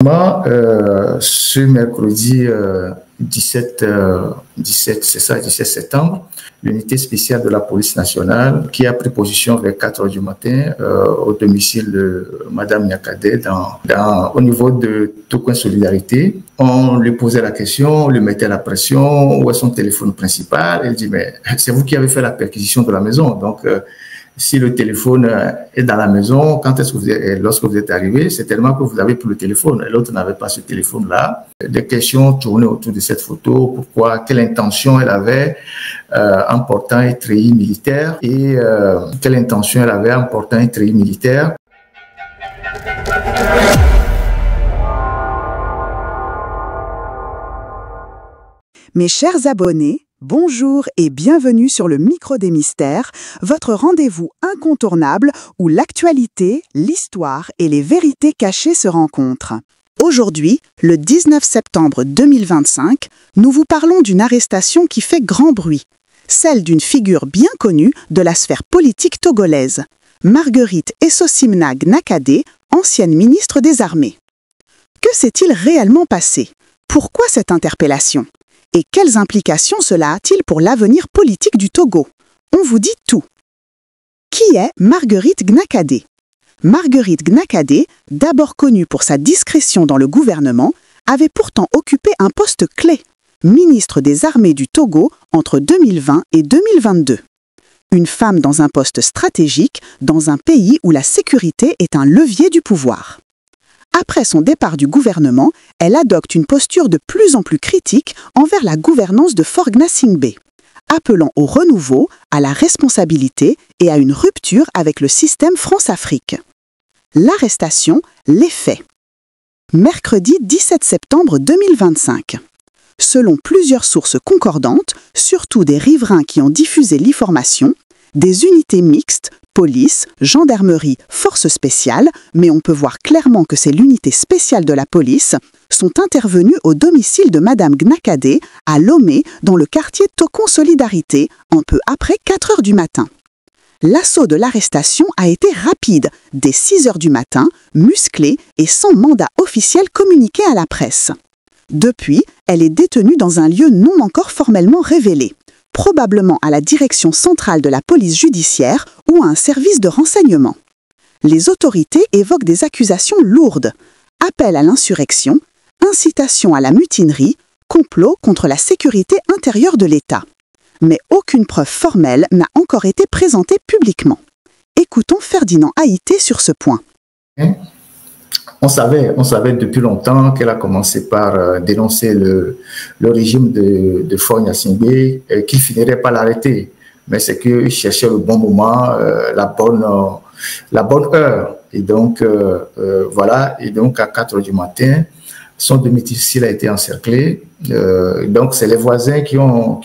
Ce mercredi 17 septembre, l'unité spéciale de la police nationale qui a pris position vers 4 heures du matin au domicile de Madame Gnakadé au niveau de Tokoin Solidarité. On lui posait la question, on lui mettait la pression, où est son téléphone principal? Elle dit, mais c'est vous qui avez fait la perquisition de la maison, donc si le téléphone est dans la maison, lorsque vous êtes arrivé, c'est tellement que vous avez pris le téléphone et l'autre n'avait pas ce téléphone-là. Des questions tournaient autour de cette photo, pourquoi, quelle intention elle avait en portant un treillis militaire et quelle intention elle avait en portant un treillis militaire. Mes chers abonnés, bonjour et bienvenue sur le Micro des Mystères, votre rendez-vous incontournable où l'actualité, l'histoire et les vérités cachées se rencontrent. Aujourd'hui, le 19 septembre 2025, nous vous parlons d'une arrestation qui fait grand bruit, celle d'une figure bien connue de la sphère politique togolaise, Marguerite Essosimna Gnakadé, ancienne ministre des Armées. Que s'est-il réellement passé? Pourquoi cette interpellation? Et quelles implications cela a-t-il pour l'avenir politique du Togo? On vous dit tout. Qui est Marguerite Gnakadé? Marguerite Gnakadé, d'abord connue pour sa discrétion dans le gouvernement, avait pourtant occupé un poste clé, ministre des Armées du Togo entre 2020 et 2022. Une femme dans un poste stratégique dans un pays où la sécurité est un levier du pouvoir. Après son départ du gouvernement, elle adopte une posture de plus en plus critique envers la gouvernance de Fort Gnassingbé, appelant au renouveau, à la responsabilité et à une rupture avec le système France-Afrique. L'arrestation, les faits. Mercredi 17 septembre 2025. Selon plusieurs sources concordantes, surtout des riverains qui ont diffusé l'information, des unités mixtes, police, gendarmerie, forces spéciales, mais on peut voir clairement que c'est l'unité spéciale de la police, sont intervenues au domicile de Madame Gnakadé à Lomé, dans le quartier Tokoin Solidarité, un peu après 4 heures du matin. L'assaut de l'arrestation a été rapide, dès 6 heures du matin, musclé et sans mandat officiel communiqué à la presse. Depuis, elle est détenue dans un lieu non encore formellement révélé, probablement à la direction centrale de la police judiciaire ou à un service de renseignement. Les autorités évoquent des accusations lourdes, appel à l'insurrection, incitation à la mutinerie, complot contre la sécurité intérieure de l'État. Mais aucune preuve formelle n'a encore été présentée publiquement. Écoutons Ferdinand Haïté sur ce point. On savait depuis longtemps qu'elle a commencé par dénoncer le régime de Fort Gnassingbé, qu'il finirait par l'arrêter. Mais c'est qu'il cherchait le bon moment, la bonne heure. Et donc, voilà. Et donc, à 4 heures du matin, son domicile a été encerclé. Donc, c'est les voisins qui ont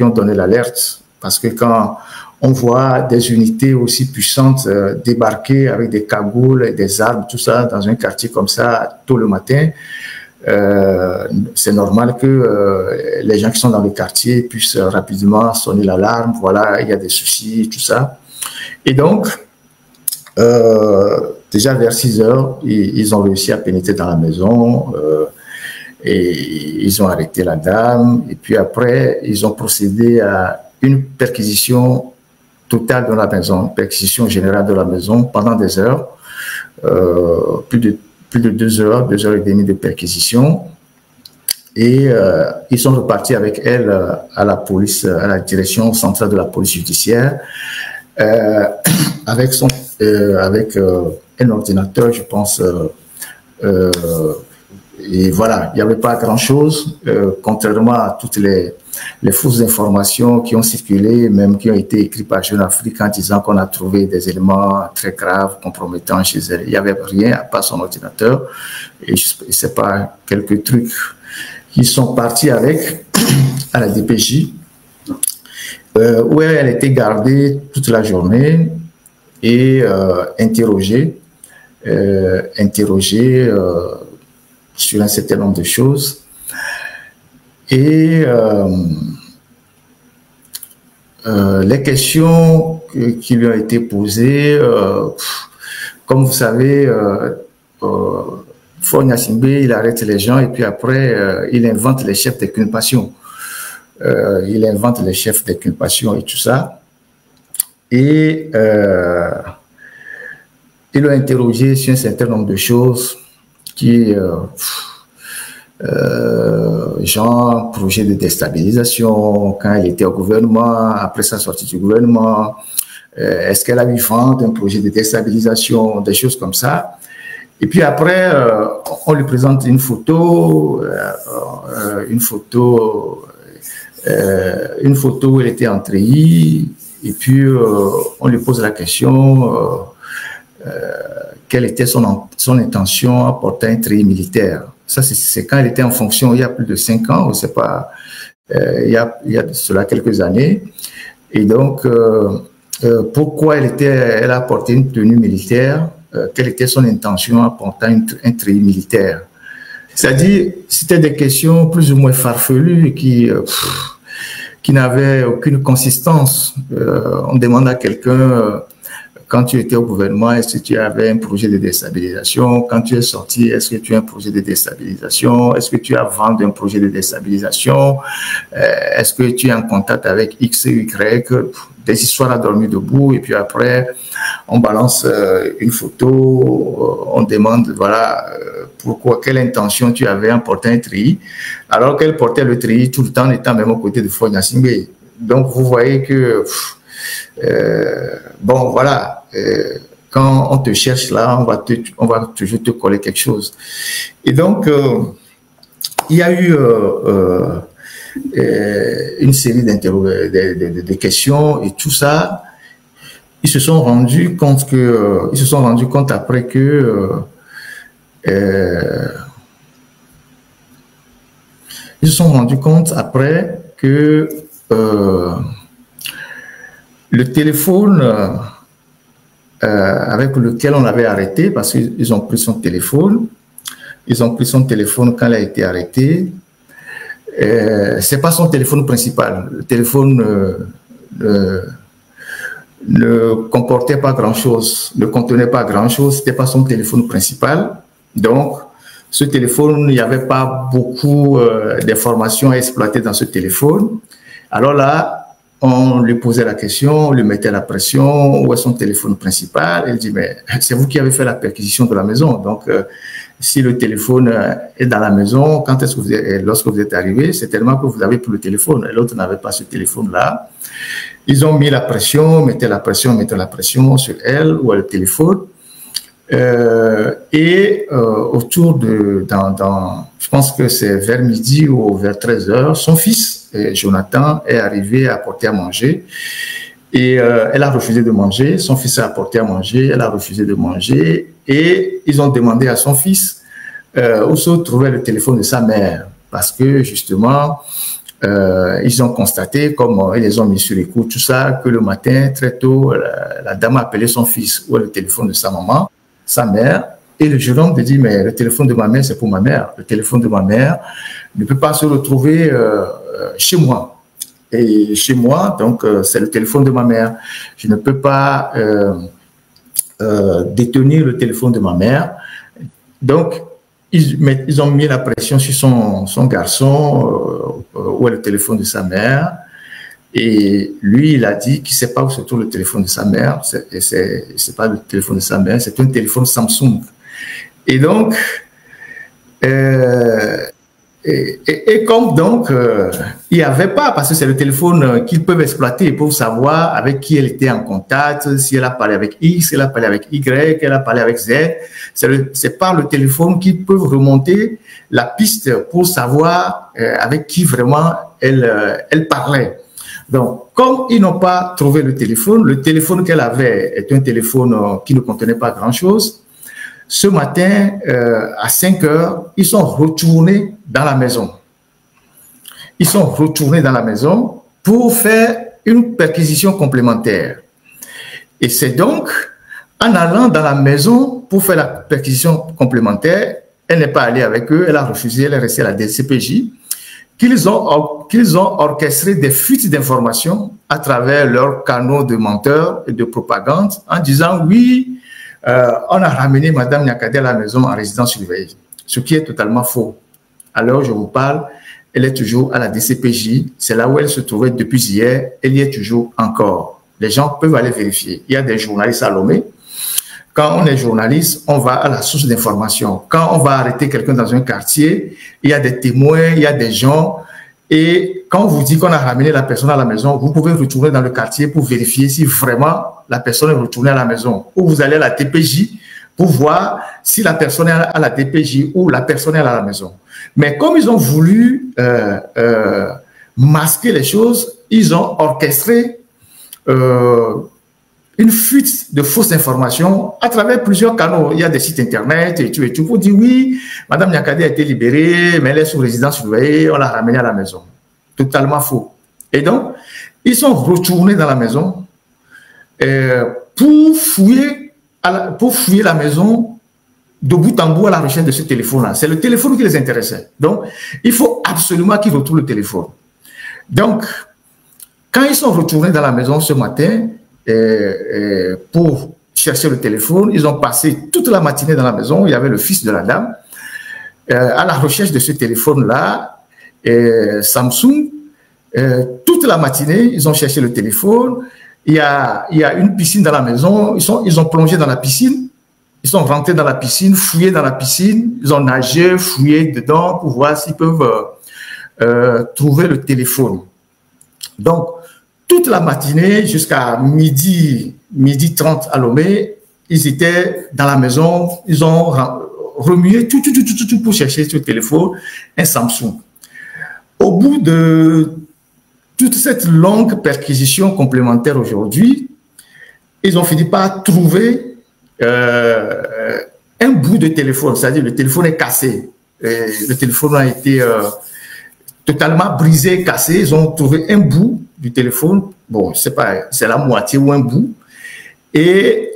donné l'alerte. Parce que quand on voit des unités aussi puissantes débarquer avec des cagoules et des armes, tout ça, dans un quartier comme ça, tôt le matin, c'est normal que les gens qui sont dans le quartier puissent rapidement sonner l'alarme. Voilà, il y a des soucis, tout ça. Et donc, déjà vers 6 heures, ils ont réussi à pénétrer dans la maison et ils ont arrêté la dame. Et puis après, ils ont procédé à une perquisition totale de la maison, perquisition générale de la maison pendant des heures, plus de 2 heures, 2 heures et demie de perquisition. Et ils sont repartis avec elle à la police, à la direction centrale de la police judiciaire, avec un ordinateur, je pense. Et voilà, il n'y avait pas grand-chose, contrairement à toutes les fausses informations qui ont circulé, même qui ont été écrites par Jeune Afrique en disant qu'on a trouvé des éléments très graves, compromettants chez elle. Il n'y avait rien à part son ordinateur. Et c'est pas quelques trucs qui sont partis avec à la DPJ, où elle était gardée toute la journée et interrogée sur un certain nombre de choses. Et les questions qui lui ont été posées, comme vous savez, Faure Gnassingbé, il arrête les gens et puis après, il invente les chefs d'inculpation. Il invente les chefs d'inculpation et tout ça. Et il l'a interrogé sur un certain nombre de choses qui, genre projet de déstabilisation, quand elle était au gouvernement, après sa sortie du gouvernement, est-ce qu'elle a eu vent d'un projet de déstabilisation, des choses comme ça. Et puis après, on lui présente une photo où elle était en treillis, et puis on lui pose la question quelle était son intention à porter un treillis militaire. Ça, c'est quand elle était en fonction il y a plus de 5 ans, on ne sait pas, il y a de cela quelques années. Et donc, pourquoi elle a porté une tenue militaire, quelle était son intention en portant un treillis militaire. C'est-à-dire, c'était des questions plus ou moins farfelues qui n'avaient aucune consistance. On demande à quelqu'un, quand tu étais au gouvernement, est-ce que tu avais un projet de déstabilisation? Quand tu es sorti, est-ce que tu as un projet de déstabilisation? Est-ce que tu as vendu un projet de déstabilisation? Est-ce que tu es en contact avec X et Y? Des histoires à dormir debout. Et puis après, on balance une photo, on demande, voilà, pourquoi, quelle intention tu avais en portant un treillis, alors qu'elle portait le treillis tout le temps en étant même aux côtés de Faure Gnassingbé. Donc, vous voyez que, bon, voilà, quand on te cherche là, on va toujours te coller quelque chose. Et donc, il y a eu une série de questions et tout ça. Ils se sont rendus compte après que le téléphone avec lequel on l'avait arrêté, parce qu'ils ont pris son téléphone, quand elle a été arrêtée. C'est pas son téléphone principal. Le téléphone ne comportait pas grand-chose, ne contenait pas grand-chose. C'était pas son téléphone principal. Donc, ce téléphone, il n'y avait pas beaucoup d'informations à exploiter dans ce téléphone. Alors là, on lui posait la question, on lui mettait la pression, où est son téléphone principal? Elle dit, mais c'est vous qui avez fait la perquisition de la maison. Donc, si le téléphone est dans la maison, lorsque vous êtes arrivé, c'est tellement que vous avez pris le téléphone et l'autre n'avait pas ce téléphone-là. Ils ont mis la pression, mettaient la pression sur elle ou le téléphone. Autour je pense que c'est vers midi ou vers 13h, son fils, Jonathan, est arrivé à apporter à manger. Et elle a refusé de manger. Son fils a apporté à manger, elle a refusé de manger. Et ils ont demandé à son fils où se trouvait le téléphone de sa mère. Parce que justement, ils ont constaté, comme ils les ont mis sur écoute, tout ça, que le matin, très tôt, la dame a appelé son fils ou le téléphone de sa maman, sa mère. Et le jeune homme lui dit, mais le téléphone de ma mère, c'est pour ma mère. Le téléphone de ma mère ne peut pas se retrouver chez moi. Et chez moi, donc, c'est le téléphone de ma mère. Je ne peux pas détenir le téléphone de ma mère. Donc, ils ont mis la pression sur son garçon, où est le téléphone de sa mère. Et lui, il a dit qu'il ne sait pas où se trouve le téléphone de sa mère. C'est pas le téléphone de sa mère, c'est un téléphone Samsung. Et donc, et comme donc, il n'y avait pas, parce que c'est le téléphone qu'ils peuvent exploiter pour savoir avec qui elle était en contact, si elle a parlé avec X, si elle a parlé avec Y, elle a parlé avec Z. C'est par le téléphone qu'ils peuvent remonter la piste pour savoir avec qui vraiment elle parlait. Donc, comme ils n'ont pas trouvé le téléphone qu'elle avait est un téléphone qui ne contenait pas grand-chose. Ce matin, à 5 heures, ils sont retournés dans la maison. Ils sont retournés dans la maison pour faire une perquisition complémentaire. Et c'est donc en allant dans la maison pour faire la perquisition complémentaire, elle n'est pas allée avec eux, elle a refusé, elle est restée à la DCPJ, qu'ils ont orchestré des fuites d'informations à travers leurs canaux de menteurs et de propagande en disant oui, on a ramené Madame Niakate à la maison en résidence surveillée. ce qui est totalement faux. Alors, je vous parle, elle est toujours à la DCPJ. C'est là où elle se trouvait depuis hier. Elle y est toujours encore. Les gens peuvent aller vérifier. Il y a des journalistes à Lomé. Quand on est journaliste, on va à la source d'information. Quand on va arrêter quelqu'un dans un quartier, il y a des témoins, il y a des gens. Et quand on vous dit qu'on a ramené la personne à la maison, vous pouvez retourner dans le quartier pour vérifier si vraiment la personne est retournée à la maison. Ou vous allez à la DPJ pour voir si la personne est à la DPJ ou la personne est à la maison. Mais comme ils ont voulu masquer les choses, ils ont orchestré une fuite de fausses informations à travers plusieurs canaux. Il y a des sites internet et tout pour dire oui, Madame Niakate a été libérée, mais elle est sous résidence surveillée, on l'a ramenée à la maison. Totalement faux. Et donc, ils sont retournés dans la maison pour fouiller la maison de bout en bout à la recherche de ce téléphone-là. C'est le téléphone qui les intéressait. Donc, il faut absolument qu'ils retrouvent le téléphone. Donc, quand ils sont retournés dans la maison ce matin, pour chercher le téléphone, ils ont passé toute la matinée dans la maison. Il y avait le fils de la dame à la recherche de ce téléphone-là, Samsung. Toute la matinée, ils ont cherché le téléphone. Il y a une piscine dans la maison. Ils ont plongé dans la piscine. Ils sont rentrés dans la piscine, fouillé dans la piscine. Ils ont nagé, fouillé dedans pour voir s'ils peuvent trouver le téléphone. Donc, toute la matinée jusqu'à midi 30 à Lomé, ils étaient dans la maison, ils ont remué tout pour chercher ce téléphone, un Samsung. Au bout de toute cette longue perquisition complémentaire aujourd'hui, ils ont fini par trouver un bout de téléphone, c'est-à-dire le téléphone est cassé. Le téléphone a été totalement brisé, cassé. Ils ont trouvé un bout du téléphone. Bon, je sais pas, c'est la moitié ou un bout. Et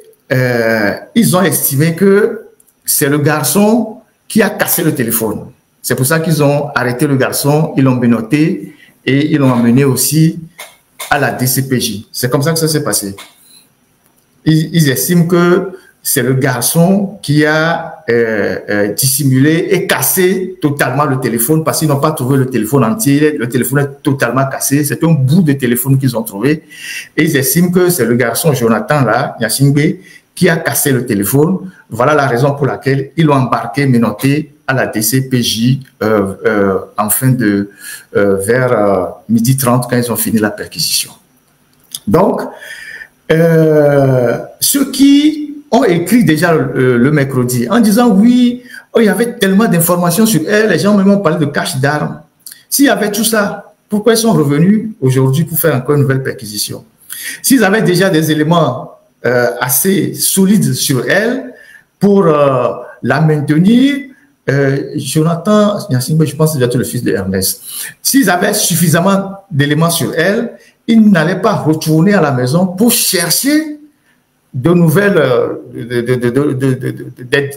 ils ont estimé que c'est le garçon qui a cassé le téléphone. C'est pour ça qu'ils ont arrêté le garçon, ils l'ont menotté et ils l'ont emmené aussi à la DCPJ. C'est comme ça que ça s'est passé. Ils estiment que c'est le garçon qui a dissimulé et cassé totalement le téléphone parce qu'ils n'ont pas trouvé le téléphone entier. Le téléphone est totalement cassé. C'est un bout de téléphone qu'ils ont trouvé. Et ils estiment que c'est le garçon Jonathan, là, Nyasingbe, qui a cassé le téléphone. Voilà la raison pour laquelle ils l'ont embarqué, menotté à la DCPJ vers midi 30 quand ils ont fini la perquisition. Donc, ceux qui ont écrit déjà le mercredi en disant oui, oh, il y avait tellement d'informations sur elle, les gens même ont parlé de cache d'armes. S'il y avait tout ça, pourquoi ils sont revenus aujourd'hui pour faire encore une nouvelle perquisition? S'ils avaient déjà des éléments assez solides sur elle pour la maintenir, Jonathan, je pense que c'est le fils de Ernest, s'ils avaient suffisamment d'éléments sur elle, ils n'allaient pas retourner à la maison pour chercher de nouvelles,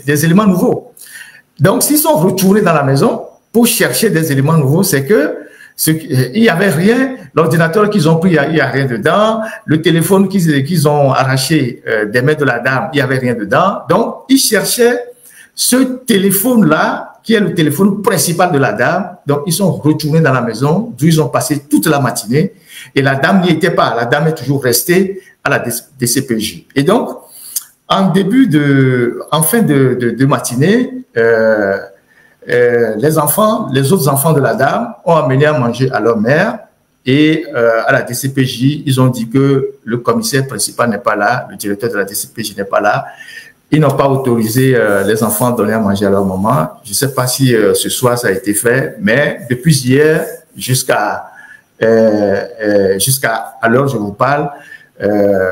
des éléments nouveaux. Donc, s'ils sont retournés dans la maison pour chercher des éléments nouveaux, c'est que il n'y avait rien. L'ordinateur qu'ils ont pris, il n'y a rien dedans. Le téléphone qu'ils ont arraché des mains de la dame, il n'y avait rien dedans. Donc, ils cherchaient ce téléphone-là, qui est le téléphone principal de la dame. Donc, ils sont retournés dans la maison, d'où ils ont passé toute la matinée. Et la dame n'y était pas. La dame est toujours restée à la DCPJ. Et donc, en fin de matinée, les autres enfants de la dame ont amené à manger à leur mère et à la DCPJ, ils ont dit que le commissaire principal n'est pas là, le directeur de la DCPJ n'est pas là. Ils n'ont pas autorisé les enfants à donner à manger à leur maman. Je ne sais pas si ce soir ça a été fait, mais depuis hier jusqu'à l'heure où je vous parle,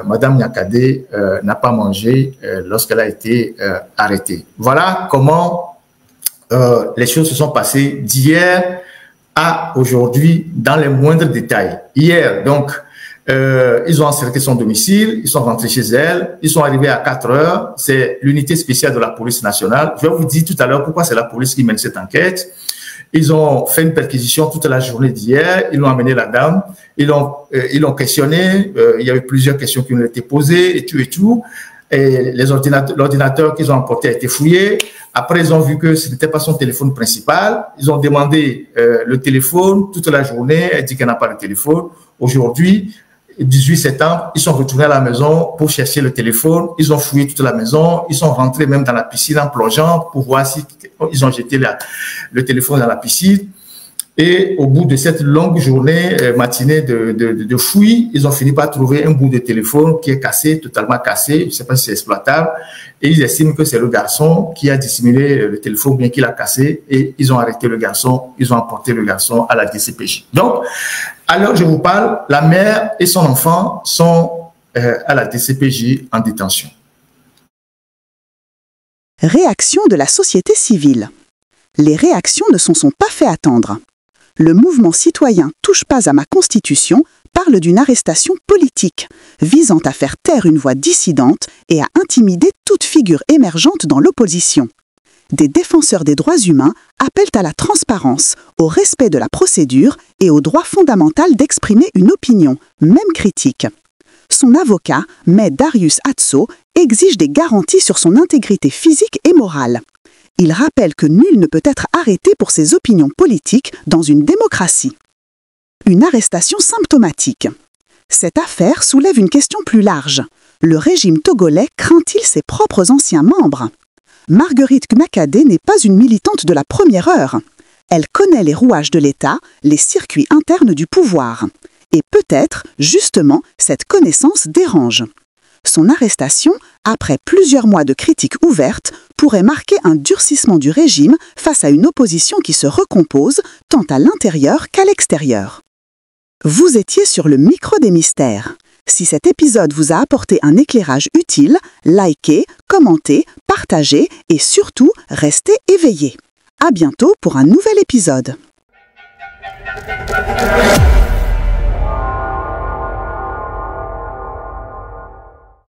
Madame Niakate n'a pas mangé lorsqu'elle a été arrêtée. Voilà comment les choses se sont passées d'hier à aujourd'hui dans les moindres détails. Hier, donc, ils ont encerclé son domicile, ils sont rentrés chez elle, ils sont arrivés à 4 heures, c'est l'unité spéciale de la police nationale. Je vais vous dire tout à l'heure pourquoi c'est la police qui mène cette enquête. Ils ont fait une perquisition toute la journée d'hier, ils ont amené la dame, ils l'ont questionné, il y avait plusieurs questions qui ont été posées et tout. et l'ordinateur qu'ils ont emporté a été fouillé. Après, ils ont vu que ce n'était pas son téléphone principal. Ils ont demandé le téléphone toute la journée. Elle dit qu'elle n'a pas de téléphone. Aujourd'hui, 18 septembre, ils sont retournés à la maison pour chercher le téléphone. Ils ont fouillé toute la maison. Ils sont rentrés même dans la piscine en plongeant pour voir si ils ont jeté le téléphone dans la piscine. Et au bout de cette longue journée, matinée de fouilles, ils ont fini par trouver un bout de téléphone qui est cassé, totalement cassé. Je ne sais pas si c'est exploitable. Et ils estiment que c'est le garçon qui a dissimulé le téléphone, bien qu'il a cassé. Et ils ont arrêté le garçon. Ils ont emporté le garçon à la DCPJ. Donc, à l'heure où je vous parle, la mère et son enfant sont à la DCPJ en détention. Réaction de la société civile. Les réactions ne sont pas fait attendre. Le mouvement citoyen Touche pas à ma Constitution parle d'une arrestation politique, visant à faire taire une voix dissidente et à intimider toute figure émergente dans l'opposition. Des défenseurs des droits humains appellent à la transparence, au respect de la procédure et au droit fondamental d'exprimer une opinion, même critique. Son avocat, Me Darius Atso, exige des garanties sur son intégrité physique et morale. Il rappelle que nul ne peut être arrêté pour ses opinions politiques dans une démocratie. Une arrestation symptomatique. Cette affaire soulève une question plus large. Le régime togolais craint-il ses propres anciens membres? Marguerite Gmakadé n'est pas une militante de la première heure. Elle connaît les rouages de l'État, les circuits internes du pouvoir. Et peut-être, justement, cette connaissance dérange. Son arrestation, après plusieurs mois de critiques ouvertes, pourrait marquer un durcissement du régime face à une opposition qui se recompose tant à l'intérieur qu'à l'extérieur. Vous étiez sur le micro des mystères. Si cet épisode vous a apporté un éclairage utile, likez, commentez, partagez et surtout, restez éveillés. À bientôt pour un nouvel épisode.